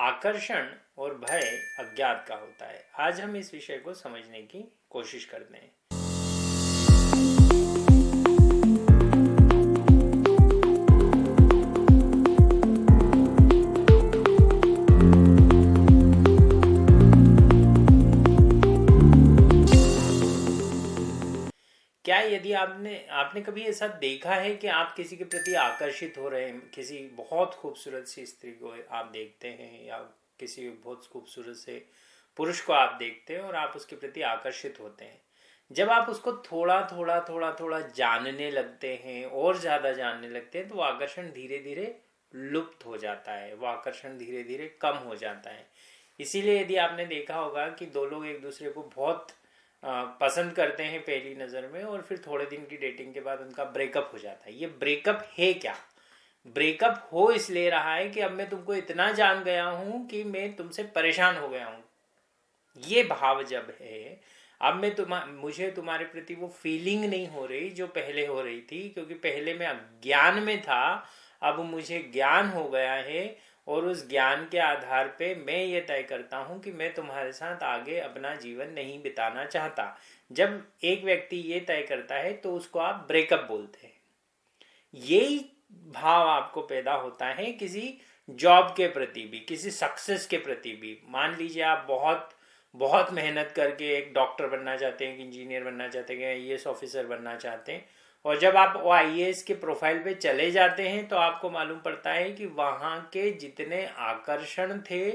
आकर्षण और भय अज्ञात का होता है। आज हम इस विषय को समझने की कोशिश करते हैं। क्या यदि आपने कभी ऐसा देखा है कि आप किसी के प्रति आकर्षित हो रहे हैं, किसी बहुत खूबसूरत सी स्त्री को आप देखते हैं या किसी बहुत खूबसूरत से पुरुष को आप देखते हैं और आप उसके प्रति आकर्षित होते हैं। जब आप उसको थोड़ा थोड़ा थोड़ा थोड़ा जानने लगते हैं और ज़्यादा जानने लगते हैं तो वो आकर्षण धीरे धीरे लुप्त हो जाता है, वो आकर्षण धीरे धीरे कम हो जाता है। इसीलिए यदि आपने देखा होगा कि दो लोग एक दूसरे को बहुत पसंद करते हैं पहली नज़र में और फिर थोड़े दिन की डेटिंग के बाद उनका ब्रेकअप हो जाता है। ये ब्रेकअप है क्या? ब्रेकअप हो इसलिए रहा है कि अब मैं तुमको इतना जान गया हूं कि मैं तुमसे परेशान हो गया हूं। ये भाव जब है, अब मुझे तुम्हारे प्रति वो फीलिंग नहीं हो रही जो पहले हो रही थी, क्योंकि पहले मैं अज्ञान में था, अब मुझे ज्ञान हो गया है और उस ज्ञान के आधार पे मैं ये तय करता हूं कि मैं तुम्हारे साथ आगे अपना जीवन नहीं बिताना चाहता। जब एक व्यक्ति ये तय करता है तो उसको आप ब्रेकअप बोलते हैं। यही भाव आपको पैदा होता है किसी जॉब के प्रति भी, किसी सक्सेस के प्रति भी। मान लीजिए आप बहुत बहुत मेहनत करके एक डॉक्टर बनना चाहते हैं, एक इंजीनियर बनना चाहते हैं, आईएएस ऑफिसर बनना चाहते हैं, और जब आप वो आईएएस के प्रोफाइल पे चले जाते हैं तो आपको मालूम पड़ता है कि वहां के जितने आकर्षण थे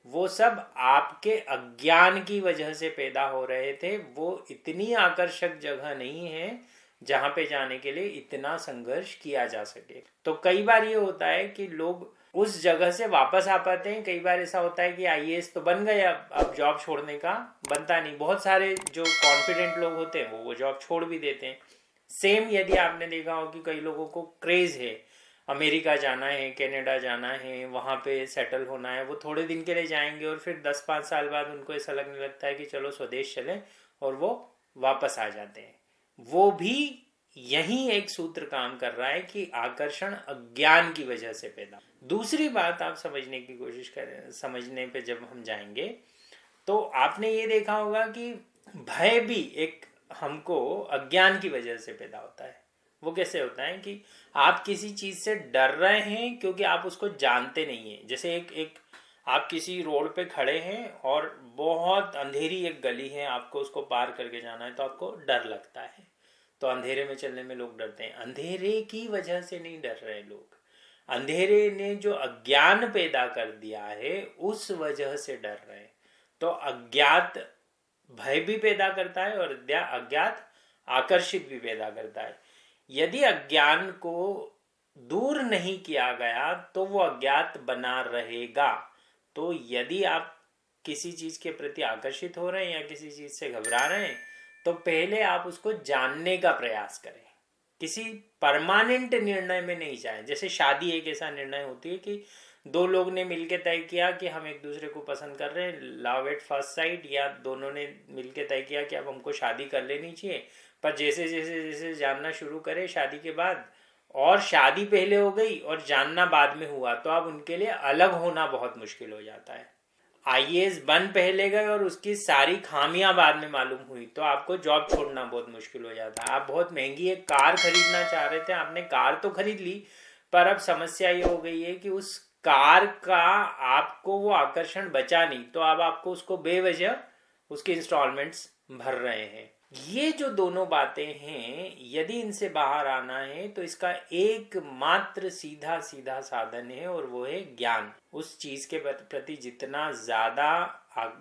वो सब आपके अज्ञान की वजह से पैदा हो रहे थे। वो इतनी आकर्षक जगह नहीं है जहां पे जाने के लिए इतना संघर्ष किया जा सके। तो कई बार ये होता है कि लोग उस जगह से वापस आ पाते हैं। कई बार ऐसा होता है कि आईएएस तो बन गए, अब जॉब छोड़ने का बनता नहीं। बहुत सारे जो कॉन्फिडेंट लोग होते हैं वो जॉब छोड़ भी देते हैं। सेम यदि आपने देखा हो कि कई लोगों को क्रेज है, अमेरिका जाना है, कनाडा जाना है, वहाँ पे सेटल होना है, वो थोड़े दिन के लिए जाएंगे और फिर 10-5 साल बाद उनको ऐसा लगने लगता है कि चलो स्वदेश चलें, और वो वापस आ जाते हैं। वो भी यही एक सूत्र काम कर रहा है कि आकर्षण अज्ञान की वजह से पैदा। दूसरी बात आप समझने की कोशिश करें, समझने पे जब हम जाएंगे तो आपने ये देखा होगा कि भय भी एक हमको अज्ञान की वजह से पैदा होता है। वो कैसे होता है कि आप किसी चीज से डर रहे हैं क्योंकि आप उसको जानते नहीं है। जैसे एक आप किसी रोड पे खड़े हैं और बहुत अंधेरी एक गली है, आपको उसको पार करके जाना है, तो आपको डर लगता है। तो अंधेरे में चलने में लोग डरते हैं। अंधेरे की वजह से नहीं डर रहे लोग, अंधेरे ने जो अज्ञान पैदा कर दिया है उस वजह से डर रहे हैं। तो अज्ञात भय भी पैदा करता है और अज्ञात आकर्षित भी पैदा करता है। यदि अज्ञान को दूर नहीं किया गया तो वो अज्ञात बना रहेगा। तो यदि आप किसी चीज के प्रति आकर्षित हो रहे हैं या किसी चीज से घबरा रहे हैं तो पहले आप उसको जानने का प्रयास करें। किसी परमानेंट निर्णय में नहीं जाए। जैसे शादी एक ऐसा निर्णय होती है कि दो लोग ने मिलकर तय किया कि हम एक दूसरे को पसंद कर रहे हैं, लव एट फर्स्ट साइट, या दोनों ने मिलकर तय किया कि अब हमको शादी कर लेनी चाहिए। पर जैसे जैसे जैसे जानना शुरू करें शादी के बाद, और शादी पहले हो गई और जानना बाद में हुआ, तो अब उनके लिए अलग होना बहुत मुश्किल हो जाता है। आईएएस बन पहले गए और उसकी सारी खामियां बाद में मालूम हुई तो आपको जॉब छोड़ना बहुत मुश्किल हो जाता है। आप बहुत महंगी एक कार खरीदना चाह रहे थे, आपने कार तो खरीद ली, पर अब समस्या ये हो गई है कि उस कार का आपको वो आकर्षण बचा नहीं, तो अब आपको उसको बेवजह उसके इंस्टॉलमेंट्स भर रहे हैं। ये जो दोनों बातें हैं, यदि इनसे बाहर आना है तो इसका एकमात्र सीधा सीधा साधन है और वो है ज्ञान। उस चीज के प्रति जितना ज्यादा,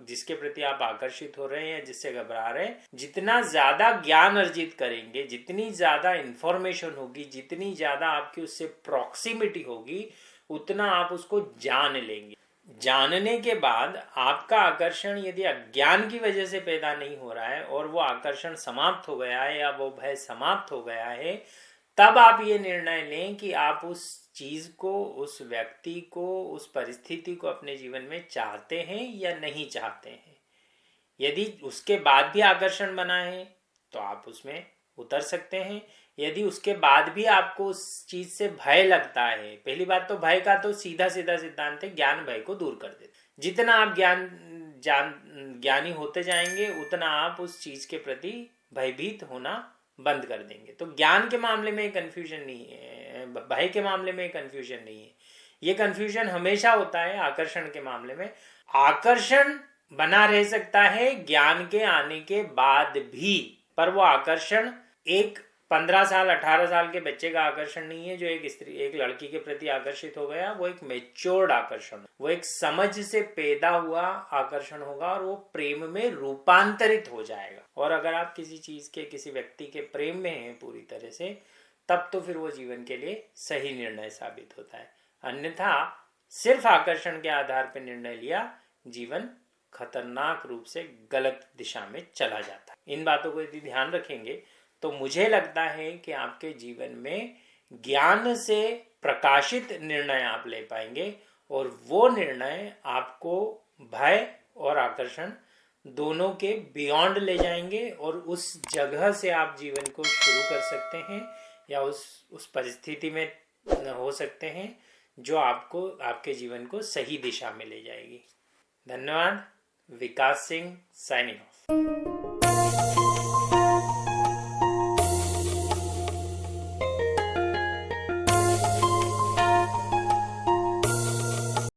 जिसके प्रति आप आकर्षित हो रहे हैं, जिससे घबरा रहे हैं, जितना ज्यादा ज्ञान अर्जित करेंगे, जितनी ज्यादा इंफॉर्मेशन होगी, जितनी ज्यादा आपकी उससे प्रॉक्सिमिटी होगी, उतना आप उसको जान लेंगे। जानने के बाद आपका आकर्षण यदि अज्ञान की वजह से पैदा नहीं हो रहा है और वो आकर्षण समाप्त हो गया है या वो भय समाप्त हो गया है, तब आप ये निर्णय लें कि आप उस चीज को, उस व्यक्ति को, उस परिस्थिति को अपने जीवन में चाहते हैं या नहीं चाहते हैं। यदि उसके बाद भी आकर्षण बना है तो आप उसमें उतर सकते हैं। यदि उसके बाद भी आपको उस चीज से भय लगता है, पहली बात तो भय का तो सीधा सीधा सिद्धांत है, ज्ञान भय को दूर कर देता है। जितना आप ज्ञानी होते जाएंगे उतना आप उस चीज के प्रति भयभीत होना बंद कर देंगे। तो ज्ञान के मामले में कंफ्यूजन नहीं है, भय के मामले में कंफ्यूजन नहीं है। ये कंफ्यूजन हमेशा होता है आकर्षण के मामले में। आकर्षण बना रह सकता है ज्ञान के आने के बाद भी, पर वो आकर्षण एक 15 साल 18 साल के बच्चे का आकर्षण नहीं है जो एक लड़की के प्रति आकर्षित हो गया। वो एक मेच्योर्ड आकर्षण, वो एक समझ से पैदा हुआ आकर्षण होगा और वो प्रेम में रूपांतरित हो जाएगा। और अगर आप किसी चीज के, किसी व्यक्ति के प्रेम में हैं पूरी तरह से, तब तो फिर वो जीवन के लिए सही निर्णय साबित होता है। अन्यथा सिर्फ आकर्षण के आधार पर निर्णय लिया, जीवन खतरनाक रूप से गलत दिशा में चला जाता है। इन बातों को यदि ध्यान रखेंगे तो मुझे लगता है कि आपके जीवन में ज्ञान से प्रकाशित निर्णय आप ले पाएंगे और वो निर्णय आपको भय और आकर्षण दोनों के बियॉन्ड ले जाएंगे और उस जगह से आप जीवन को शुरू कर सकते हैं या उस परिस्थिति में हो सकते हैं जो आपको, आपके जीवन को सही दिशा में ले जाएगी। धन्यवाद। विकास सिंह, साइनिंग ऑफ।